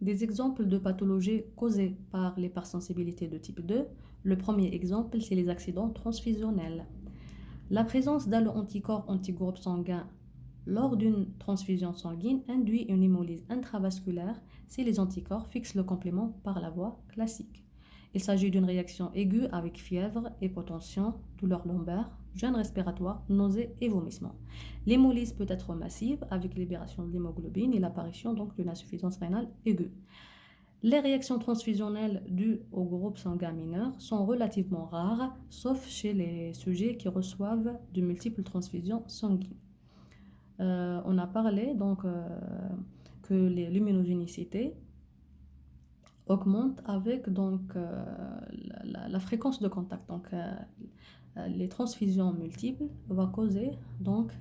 Des exemples de pathologies causées par l'hypersensibilité de type 2. Le premier exemple, c'est les accidents transfusionnels. La présence d'allo-anticorps antigroupes sanguins lors d'une transfusion sanguine induit une hémolyse intravasculaire si les anticorps fixent le complément par la voie classique. Il s'agit d'une réaction aiguë avec fièvre, hypotension, douleur lombaire, gêne respiratoire, nausées et vomissements. L'hémolyse peut être massive avec libération de l'hémoglobine et l'apparition donc d'une insuffisance rénale aiguë. Les réactions transfusionnelles dues au groupe sanguin mineur sont relativement rares, sauf chez les sujets qui reçoivent de multiples transfusions sanguines. On a parlé donc que l'immunogénicité augmente avec donc la fréquence de contact. Donc les transfusions multiples vont causer donc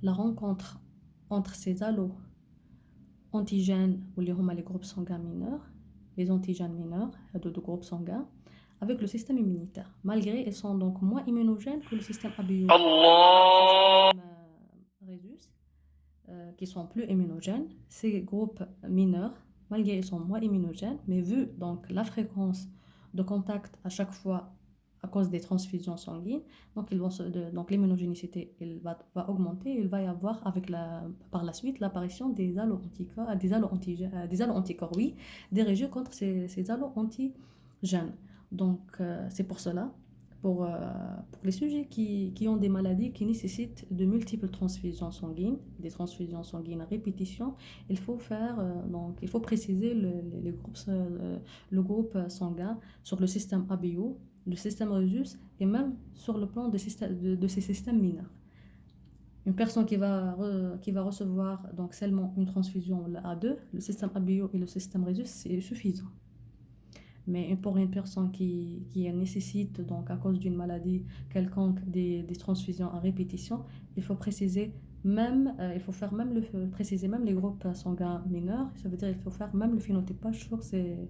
la rencontre entre ces allos antigènes ou les groupes sanguins mineurs, les antigènes mineurs de groupes sanguins avec le système immunitaire. Malgré ils sont donc moins immunogènes que le système ABO, Allah. le système Rhésus, qui sont plus immunogènes. Ces groupes mineurs, malgré ils sont moins immunogènes, mais vu donc la fréquence de contact à chaque fois à cause des transfusions sanguines, donc, donc l'immunogénicité va augmenter. Il va y avoir par la suite l'apparition des allo-anticorps, des allo-anticorps, oui, dirigés contre ces allo-antigènes. Donc c'est pour cela pour les sujets qui ont des maladies qui nécessitent de multiples transfusions sanguines, des transfusions sanguines à répétition, il faut préciser le groupe sanguin sur le système ABO, le système Rhesus et même sur le plan de ces systèmes mineurs. Une personne qui va recevoir donc seulement une transfusion A2, le système ABO et le système Rhesus, c'est suffisant. Mais pour une personne qui nécessite, donc à cause d'une maladie quelconque, des transfusions à répétition, il faut préciser préciser même les groupes sanguins mineurs. Ça veut dire qu'il faut faire même le phénotypage sur ces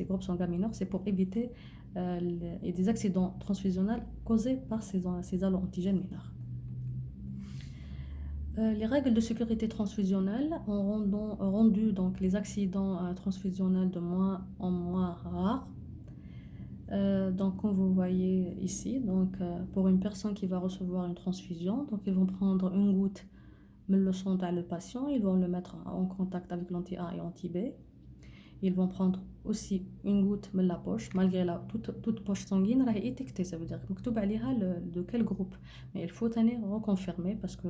groupes sanguins mineurs. C'est pour éviter des accidents transfusionnels causés par ces allo-antigènes mineurs. Les règles de sécurité transfusionnelle ont rendu donc, les accidents transfusionnels de moins en moins rares. Donc, comme vous voyez ici, donc, pour une personne qui va recevoir une transfusion, donc, ils vont prendre une goutte, mais le sang à le patient, ils vont le mettre en contact avec l'anti-A et l'anti-B. Ils vont prendre aussi une goutte de la poche, malgré toute poche sanguine, elle est étiquetée, ça veut dire de quel groupe. Mais il faut reconfirmer parce que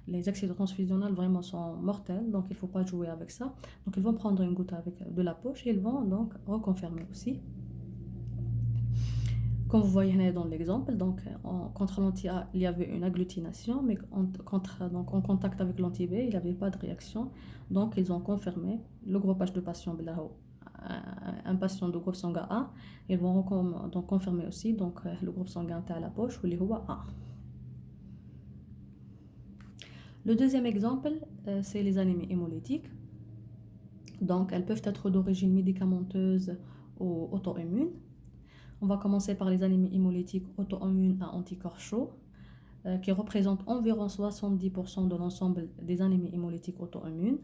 les accidents transfusionnels vraiment sont mortels, donc il ne faut pas jouer avec ça. Donc ils vont prendre une goutte avec de la poche et ils vont donc reconfirmer aussi. Comme vous voyez dans l'exemple, donc contre l'anti-A, il y avait une agglutination, mais en contact avec l'anti-B, il n'y avait pas de réaction. Donc, ils ont confirmé le groupage de patients un patient de groupe sanguin A. Ils vont donc confirmer aussi donc, le groupe sanguin T à la poche ou les A. Le deuxième exemple, c'est les anémies hémolytiques. Donc, elles peuvent être d'origine médicamenteuse ou auto-immune. On va commencer par les anémies hémolytiques auto-immunes à anticorps chauds, qui représentent environ 70% de l'ensemble des anémies hémolytiques auto-immunes.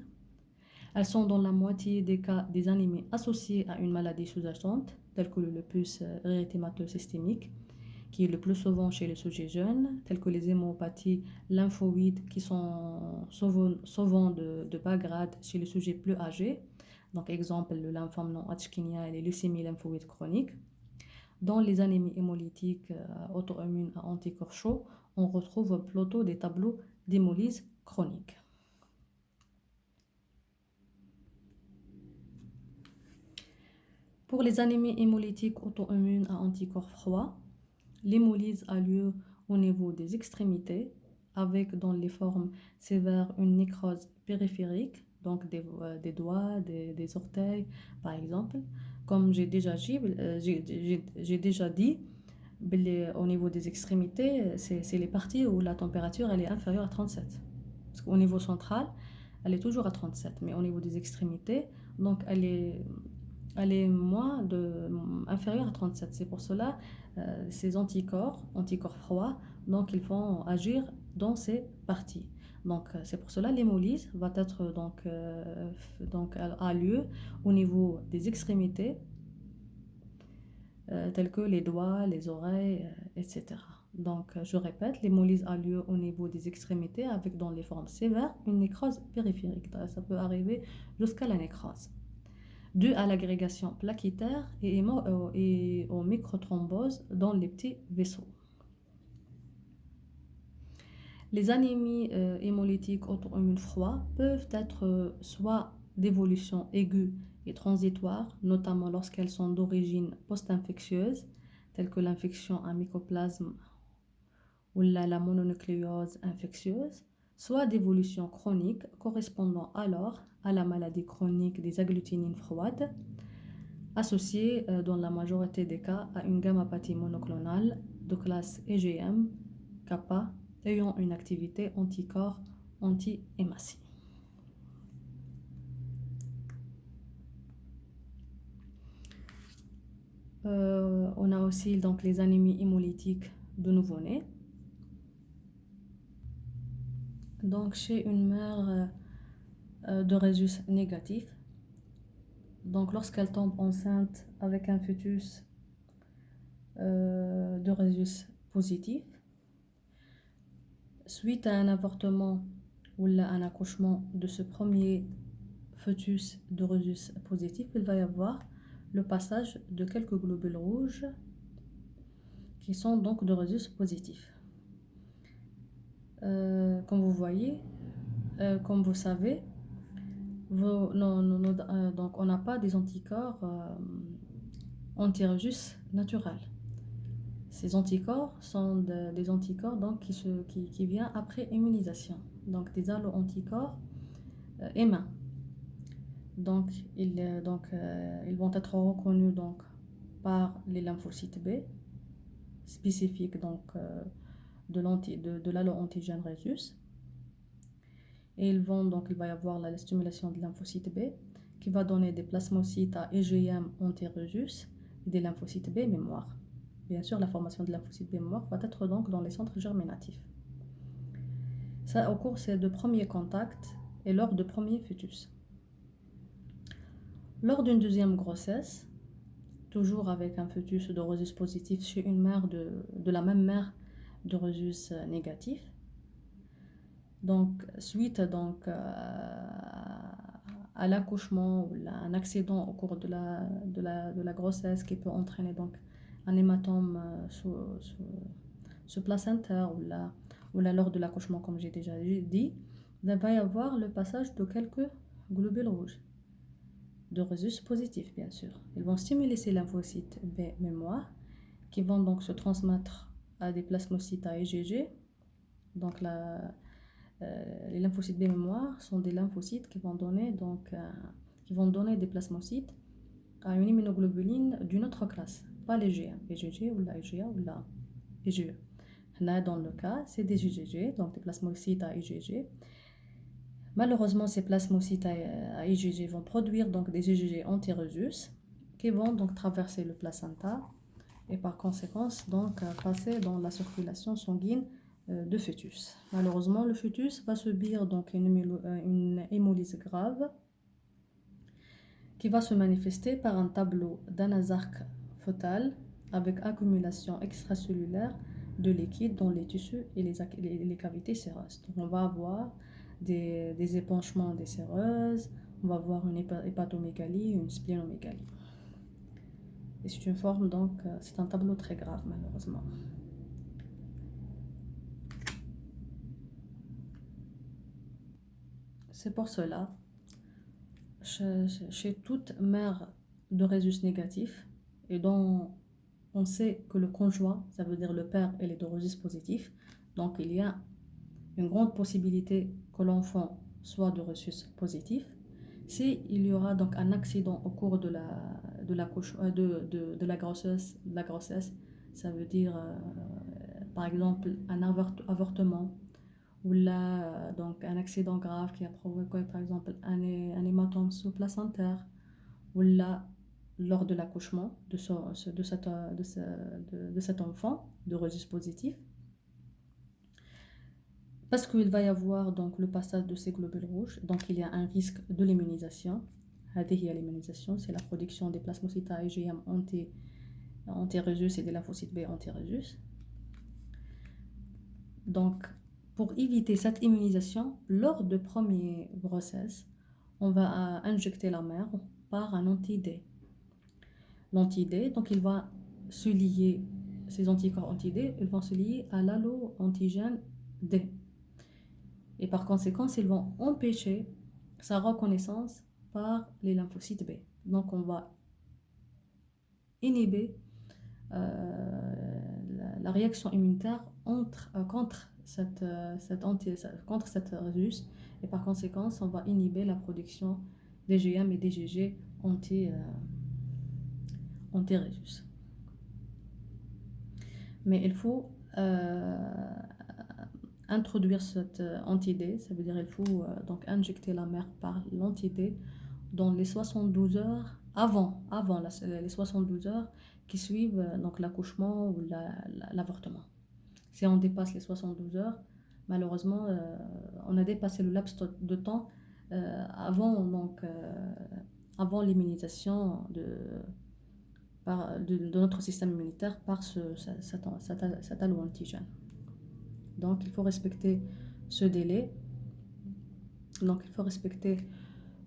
Elles sont dans la moitié des cas des anémies associées à une maladie sous-jacente, telle que le lupus érythémateux systémique, qui est le plus souvent chez les sujets jeunes, telles que les hémopathies lymphoïdes, qui sont souvent de bas grade chez les sujets plus âgés. Donc, exemple, le lymphome non-Hodgkinien et les leucémies lymphoïdes chroniques. Dans les anémies hémolytiques auto-immunes à anticorps chauds, on retrouve plutôt des tableaux d'hémolyse chronique. Pour les anémies hémolytiques auto-immunes à anticorps froids, l'hémolyse a lieu au niveau des extrémités, avec dans les formes sévères une nécrose périphérique, donc des doigts, des orteils par exemple. Comme j'ai déjà dit, au niveau des extrémités, c'est les parties où la température elle est inférieure à 37. Parce qu'au niveau central, elle est toujours à 37, mais au niveau des extrémités, donc elle est inférieure à 37. C'est pour cela ces anticorps froids, donc ils vont agir dans ces parties. Donc, c'est pour cela l'hémolyse va être donc a lieu au niveau des extrémités, telles que les doigts, les oreilles, etc. Donc, je répète, l'hémolyse a lieu au niveau des extrémités avec, dans les formes sévères, une nécrose périphérique. Ça peut arriver jusqu'à la nécrose, due à l'agrégation plaquettaire et aux microthromboses dans les petits vaisseaux. Les anémies hémolytiques auto-immunes froides peuvent être soit d'évolution aiguë et transitoire, notamment lorsqu'elles sont d'origine post-infectieuse, telle que l'infection à mycoplasme ou la mononucléose infectieuse, soit d'évolution chronique correspondant alors à la maladie chronique des agglutinines froides, associée dans la majorité des cas à une gammapathie monoclonale de classe EGM, kappa, ayant une activité anticorps anti-hématie. On a aussi donc les anémies hémolytiques de nouveau-nés. Donc chez une mère de rhésus négatif, donc lorsqu'elle tombe enceinte avec un fœtus de rhésus positif, suite à un avortement ou à un accouchement de ce premier fœtus de rhésus positif, il va y avoir le passage de quelques globules rouges qui sont donc de rhésus positif. Comme vous voyez, comme vous savez, donc on n'a pas des anticorps anti-rhésus naturels. Ces anticorps sont des anticorps donc, qui viennent après immunisation, donc des allo-anticorps humains. Donc, ils vont être reconnus donc, par les lymphocytes B, spécifiques donc, de l'allo-antigène rhésus. Et il va y avoir la stimulation de lymphocytes B qui va donner des plasmocytes à IgM anti-rhésus et des lymphocytes B mémoire. Bien sûr, la formation de lymphocytes B mémoire va être donc dans les centres germinatifs. Ça au cours de premiers contacts et lors de premiers fœtus. Lors d'une deuxième grossesse, toujours avec un fœtus de rhésus positif chez une mère de la même mère de rhésus négatif, donc suite donc, à l'accouchement ou à un accident au cours de la grossesse qui peut entraîner donc un hématome sous placentaire ou lors de l'accouchement comme j'ai déjà dit, il va y avoir le passage de quelques globules rouges de rhésus positif bien sûr. Ils vont stimuler ces lymphocytes B mémoire qui vont donc se transmettre à des plasmocytes à IgG. Donc les lymphocytes B mémoire sont des lymphocytes qui vont donner des plasmocytes à une immunoglobuline d'une autre classe, pas l'IgA, IgG ou la IgA ou la IgE. Là, dans le cas, c'est des IgG, donc des plasmocytes à IgG. Malheureusement, ces plasmocytes à IgG vont produire donc des IgG anti-rhésus qui vont donc traverser le placenta et par conséquence donc passer dans la circulation sanguine de fœtus. Malheureusement, le fœtus va subir donc une hémolyse grave qui va se manifester par un tableau d'anasarque fœtal avec accumulation extracellulaire de liquide dans les tissus et les cavités séreuses. Donc on va avoir des épanchements des séreuses, on va avoir une hépatomégalie, une splénomégalie. Et c'est une forme donc, c'est un tableau très grave malheureusement. C'est pour cela, chez toute mère de rhésus négatif, et dont on sait que le conjoint, ça veut dire le père, est de rhésus positif, donc il y a une grande possibilité que l'enfant soit de rhésus positif. S'il y aura donc un accident au cours de la grossesse, ça veut dire par exemple un avortement, ou là donc un accident grave qui a provoqué par exemple un hématome sous-placentaire, ou là lors de l'accouchement de cet enfant de rhésus positif, Parce qu'il va y avoir donc le passage de ces globules rouges, donc il y a un risque de l'immunisation. L'immunisation, c'est la production des plasmocytes IgM anti-rhésus et des lymphocytes B anti-rhésus. Donc, pour éviter cette immunisation, lors de première grossesse, on va injecter la mère par un anti-D. L'anti-D, donc il va se lier, ces anticorps anti-D, ils vont se lier à l'allo-antigène D. Et par conséquent, ils vont empêcher sa reconnaissance par les lymphocytes B. Donc on va inhiber la réaction immunitaire contre cette rhésus, et par conséquent, on va inhiber la production d'IgM et d'IgG anti-rhésus. Mais il faut introduire cet anti-D, ça veut dire il faut donc injecter la mère par l'anti-D dans les 72 heures avant les 72 heures qui suivent donc l'accouchement ou l'avortement. Si on dépasse les 72 heures, malheureusement, on a dépassé le laps de temps avant l'immunisation de notre système immunitaire par cet allo-antigène. Donc, il faut respecter ce délai. Donc, il faut respecter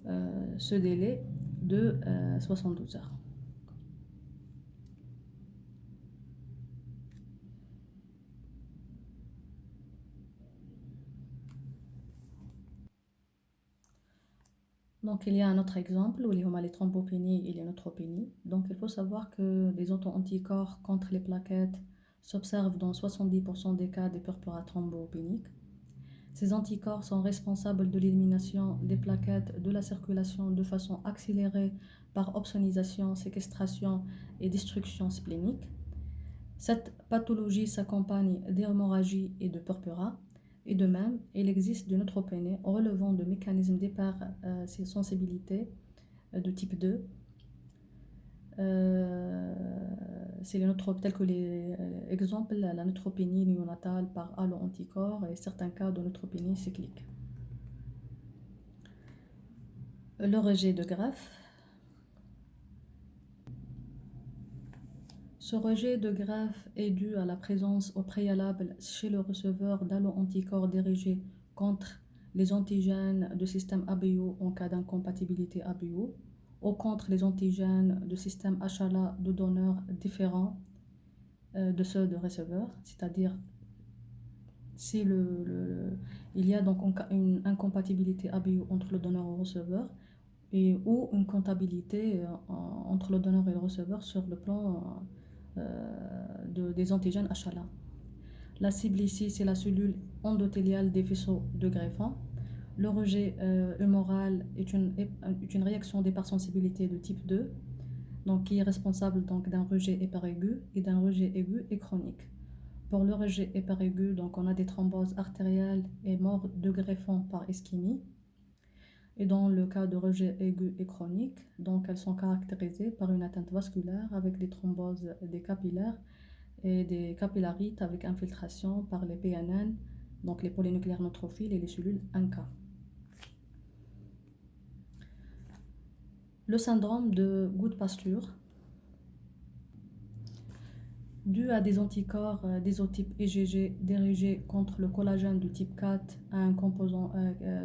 ce délai de 72 heures. Donc, il y a un autre exemple où il y a les thrombopénies et les neutropénies. Donc, il faut savoir que des auto-anticorps contre les plaquettes s'observent dans 70% des cas des purpura thrombopéniques. Ces anticorps sont responsables de l'élimination des plaquettes de la circulation de façon accélérée par opsonisation, séquestration et destruction splénique. Cette pathologie s'accompagne d'hémorragie et de purpura. Et de même, il existe de neutropénie relevant de mécanismes d'hypersensibilité de type 2. C'est les tels que les exemples, la neutropénie néonatale par allo-anticorps et certains cas de neutropénie cyclique. Le rejet de greffe. Ce rejet de greffe est dû à la présence au préalable chez le receveur d'allo-anticorps dirigés contre les antigènes de système ABO en cas d'incompatibilité ABO ou contre les antigènes de système HLA de donneurs différents de ceux de receveur, c'est-à-dire si il y a donc une incompatibilité ABO entre le donneur et le receveur ou une compatibilité entre le donneur et le receveur sur le plan des antigènes HLA. La cible ici, c'est la cellule endothéliale des vaisseaux de greffon. Le rejet humoral est une réaction d'hypersensibilité de type 2, donc qui est responsable d'un rejet hyperaigu et d'un rejet aigu et chronique. Pour le rejet hyperaigu, donc on a des thromboses artérielles et mort de greffon par ischémie. Et dans le cas de rejet aigu et chronique, donc elles sont caractérisées par une atteinte vasculaire avec des thromboses des capillaires et des capillarites avec infiltration par les PNN, donc les polynucléaires neutrophiles et les cellules NK. Le syndrome de Goodpasture, dû à des anticorps d'isotype IgG dirigés contre le collagène de type 4,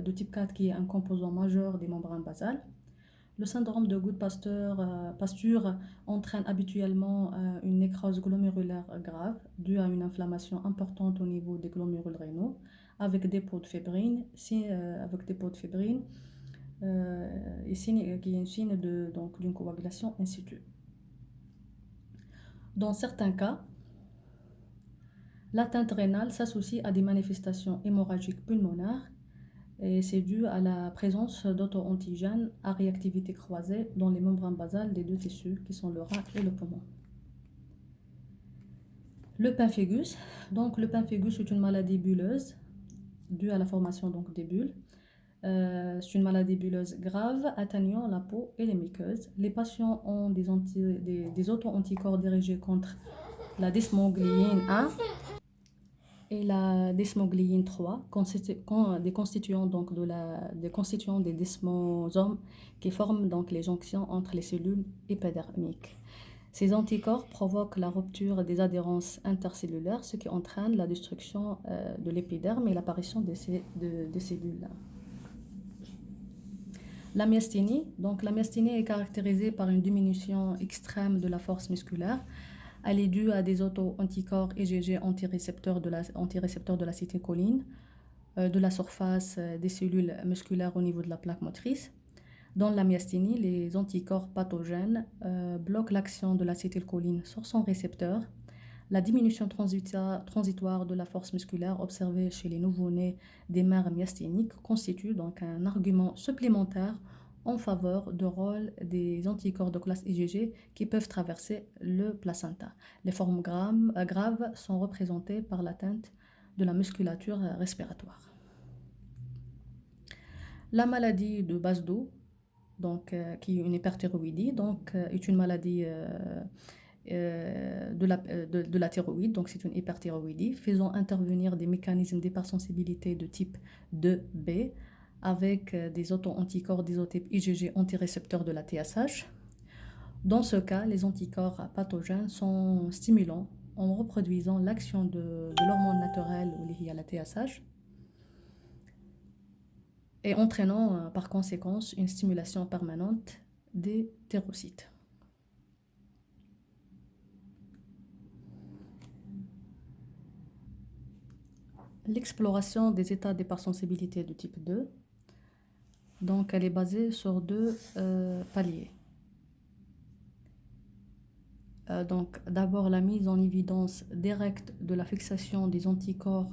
de type 4 qui est un composant majeur des membranes basales. Le syndrome de Goodpasture entraîne habituellement une nécrose glomérulaire grave due à une inflammation importante au niveau des glomérules rénaux avec dépôt de fébrine, qui est un signe d'une coagulation in situ. Dans certains cas, l'atteinte rénale s'associe à des manifestations hémorragiques pulmonaires et c'est dû à la présence d'auto-antigènes à réactivité croisée dans les membranes basales des deux tissus qui sont le rein et le poumon. Le pemphigus. Donc le pemphigus est une maladie bulleuse due à la formation des bulles. C'est une maladie bulleuse grave atteignant la peau et les muqueuses. Les patients ont des auto-anticorps dirigés contre la dysmoglyine 1 et la desmogléine 3, des constituants, donc des constituants des desmosomes qui forment donc les jonctions entre les cellules épidermiques. Ces anticorps provoquent la rupture des adhérences intercellulaires, ce qui entraîne la destruction de l'épiderme et l'apparition des cellules. La myasthénie. Donc, la myasthénie est caractérisée par une diminution extrême de la force musculaire. Elle est due à des auto-anticorps IgG antirécepteurs de l'acétylcholine, de la surface des cellules musculaires au niveau de la plaque motrice. Dans la myasthénie, les anticorps pathogènes bloquent l'action de l'acétylcholine sur son récepteur. La diminution transitoire de la force musculaire observée chez les nouveau-nés des mères myasthéniques constitue donc un argument supplémentaire en faveur du rôle des anticorps de classe IgG qui peuvent traverser le placenta. Les formes graves sont représentées par l'atteinte de la musculature respiratoire. La maladie de Basedow, donc, qui est une hyperthyroïdie, donc, est une maladie de la thyroïde, donc c'est une hyperthyroïdie, faisant intervenir des mécanismes d'hypersensibilité de type 2B avec des auto-anticorps d'isotype IgG antirécepteurs de la TSH. Dans ce cas, les anticorps pathogènes sont stimulants en reproduisant l'action de l'hormone naturelle liée à la TSH et entraînant par conséquence une stimulation permanente des thyrocytes. L'exploration des états d'hypersensibilité de type 2, donc elle est basée sur deux paliers. Donc d'abord la mise en évidence directe de la fixation des anticorps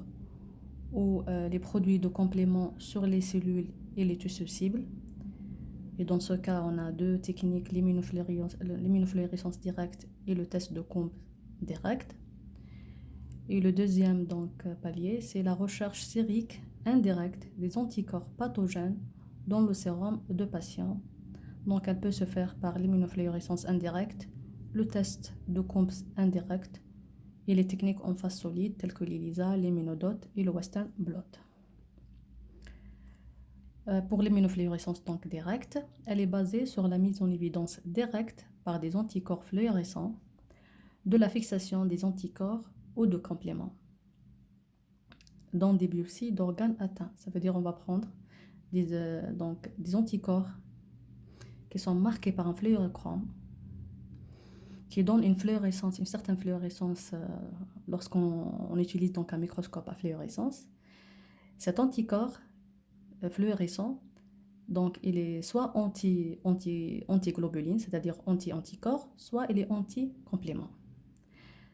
ou les produits de complément sur les cellules et les tissus cibles. Et dans ce cas, on a deux techniques, l'immunofluorescence directe et le test de Combs direct. Et le deuxième donc, palier, c'est la recherche sérique indirecte des anticorps pathogènes dans le sérum de patients. Donc elle peut se faire par l'immunofluorescence indirecte, le test de Combs indirect et les techniques en phase solide telles que l'ELISA, l'immunodot et le Western blot. Pour l'immunofluorescence donc directe, elle est basée sur la mise en évidence directe par des anticorps fluorescents de la fixation des anticorps ou de compléments dans des biopsies d'organes atteints. Ça veut dire on va prendre des anticorps qui sont marqués par un fluorochrome qui donne une fluorescence, une certaine fluorescence lorsqu'on utilise donc un microscope à fluorescence. Cet anticorps fluorescent, donc il est soit antiglobuline, c'est-à-dire anti-anticorps, soit il est anti-complément.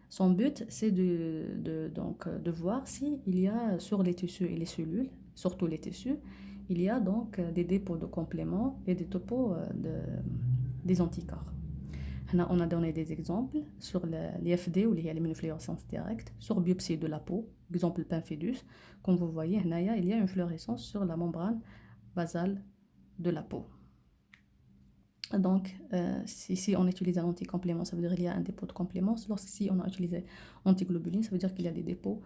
Son but, c'est de voir s'il y a sur les tissus et les cellules, surtout les tissus, il y a donc des dépôts de compléments et des dépôts des anticorps. On a donné des exemples sur l'IFD ou l'immunofluorescence directe, sur biopsie de la peau, exemple pemphigus. Comme vous voyez, il y a une fluorescence sur la membrane basale de la peau. Donc, si on utilise un anticomplément, ça veut dire qu'il y a un dépôt de complément. Si on a utilisé antiglobuline, ça veut dire qu'il y a des dépôts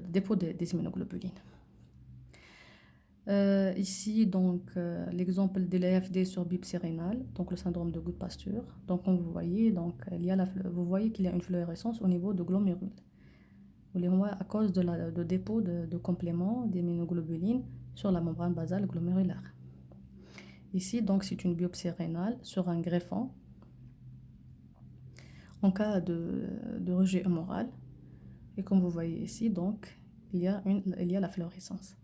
dépôts des immunoglobulines. Ici, donc, l'exemple de l'AFD sur biopsie rénale, donc le syndrome de Goodpasture. Donc, comme vous voyez, donc, vous voyez qu'il y a une fluorescence au niveau de glomérules. À cause de dépôt de compléments d'immunoglobulines sur la membrane basale glomérulaire. Ici, donc, c'est une biopsie rénale sur un greffon en cas de rejet humoral. Et comme vous voyez ici, donc, il y a la fluorescence.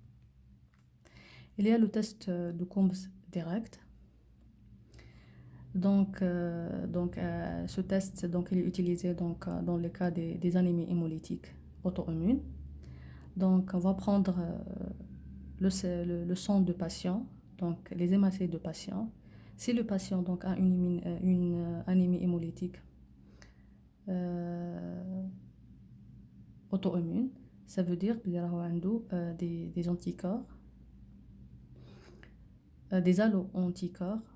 Il y a le test de Combs direct. Donc, ce test donc, il est utilisé donc, dans le cas des anémies hémolytiques auto-immunes. Donc, on va prendre le sang de patient, donc les hématocytes de patient. Si le patient donc, a une anémie hémolytique auto-immune, ça veut dire qu'il y a des anticorps, des allo-anticorps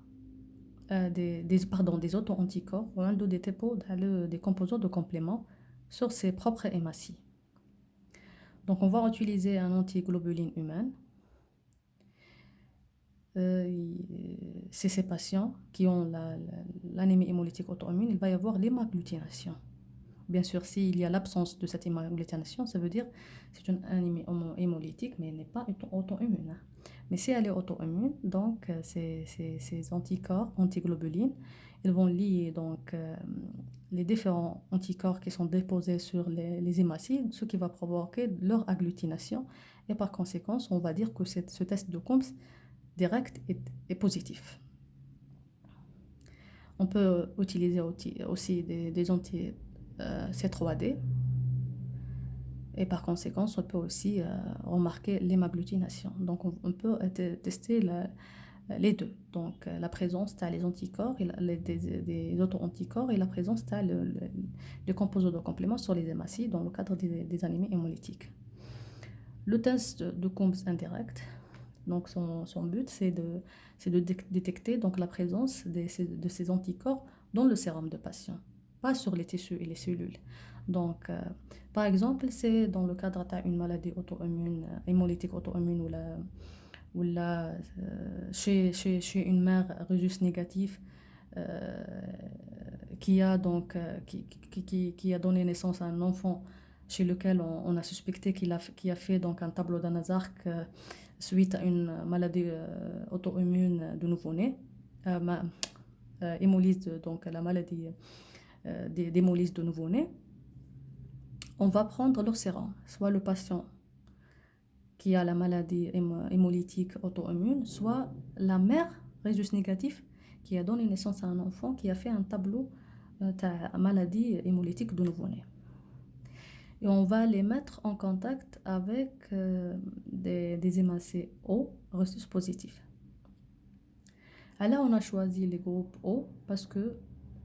des auto-anticorps ou des dépôts des composants de complément sur ses propres hématies. Donc, on va utiliser un antiglobuline humaine. C'est ces patients qui ont l'anémie hémolytique auto-immune, il va y avoir l'hémagglutination. Bien sûr, s'il y a l'absence de cette hémagglutination, ça veut dire que c'est une anémie hémolytique, mais elle n'est pas auto-immune. Mais si elle est auto-immune, donc ces anticorps, antiglobulines, ils vont lier donc les différents anticorps qui sont déposés sur les hématies, ce qui va provoquer leur agglutination. Et par conséquent, on va dire que ce test de Coombs direct est positif. On peut utiliser aussi des anti-C3D et par conséquent, on peut aussi remarquer l'hémagglutination. Donc, on peut tester les deux. Donc, la présence des anticorps, des auto-anticorps et la présence des composants de complément sur les hématies dans le cadre des anémies hémolytiques. Le test de Coombs indirect, donc son but, c'est de détecter donc, la présence de ces anticorps dans le sérum de patient, pas sur les tissus et les cellules. Donc, par exemple, c'est dans le cadre d'une maladie auto-immune, hémolytique auto-immune ou chez une mère rhésus négatif qui a donné naissance à un enfant chez lequel on a suspecté qu'il a fait donc un tableau d'Anazark suite à une maladie auto-immune de nouveau-né, hémolyse, donc la maladie d'hémolyse de nouveau-né. On va prendre leur sérum, soit le patient qui a la maladie hémolytique auto-immune, soit la mère rhésus négatif qui a donné naissance à un enfant qui a fait un tableau de maladie hémolytique de nouveau-né. Et on va les mettre en contact avec des hémacées O reçus positifs. Alors, on a choisi les groupes O parce que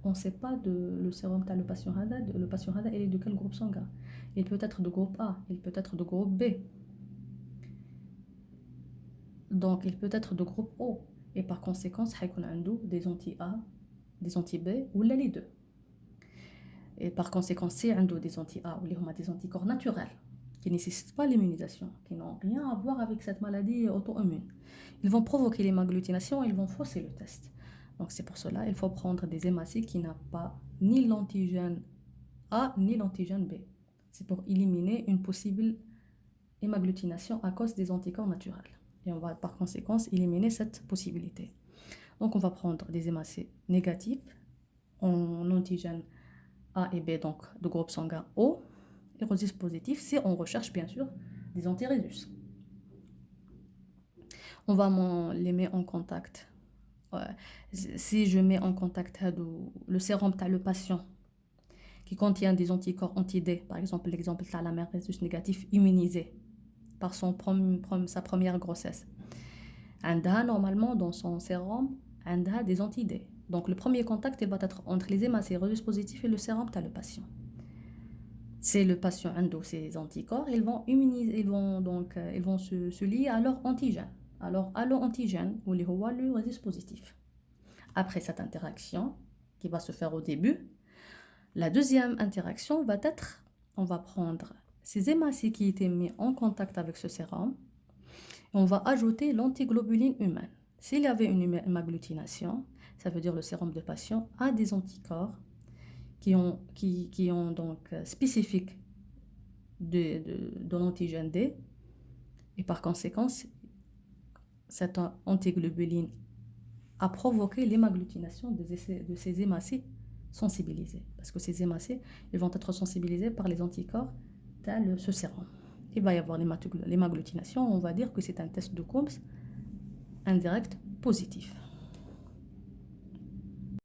on ne sait pas le sérum le patient Hada, il est de quel groupe sanguin. Il peut être de groupe A, il peut être de groupe B. Donc, il peut être de groupe O. Et par conséquent, il y a des anti-A, des anti-B ou les deux. Et par conséquent, si on a des anti-A ou des anticorps naturels qui ne nécessitent pas l'immunisation, qui n'ont rien à voir avec cette maladie auto-immune, ils vont provoquer l'hémagglutination et ils vont fausser le test. Donc c'est pour cela qu'il faut prendre des hématies qui n'ont pas ni l'antigène A ni l'antigène B. C'est pour éliminer une possible hémagglutination à cause des anticorps naturels. Et on va par conséquent éliminer cette possibilité. Donc on va prendre des hématies négatives en antigène A et B, donc de groupe sanguin O, et reçus positifs si on recherche bien sûr des antirhésus. On va les mettre en contact. Si je mets en contact le sérum de le patient qui contient des anticorps anti-D, par exemple l'exemple de la mère rhésus négatif immunisée par sa première grossesse, on a normalement dans son sérum on a des anti-D. Donc le premier contact va être entre les hémacées rhésus positifs et le sérum de le patient. C'est le patient endo ces anticorps, ils vont se lier à leur antigène. Alors à leur antigène ou le rhésus positif. Après cette interaction qui va se faire au début, la deuxième interaction va être, on va prendre ces hémacées qui étaient mis en contact avec ce sérum et on va ajouter l'antiglobuline humaine. S'il y avait une hémagglutination, ça veut dire le sérum de patient a des anticorps qui ont donc spécifiques de l'antigène D et par conséquent cette antiglobuline a provoqué l'hémagglutination de ces hémacées sensibilisées. Parce que ces hémacées, ils vont être sensibilisés par les anticorps tel ce sérum. Il va y avoir l'hémagglutination, on va dire que c'est un test de Coombs indirect positif.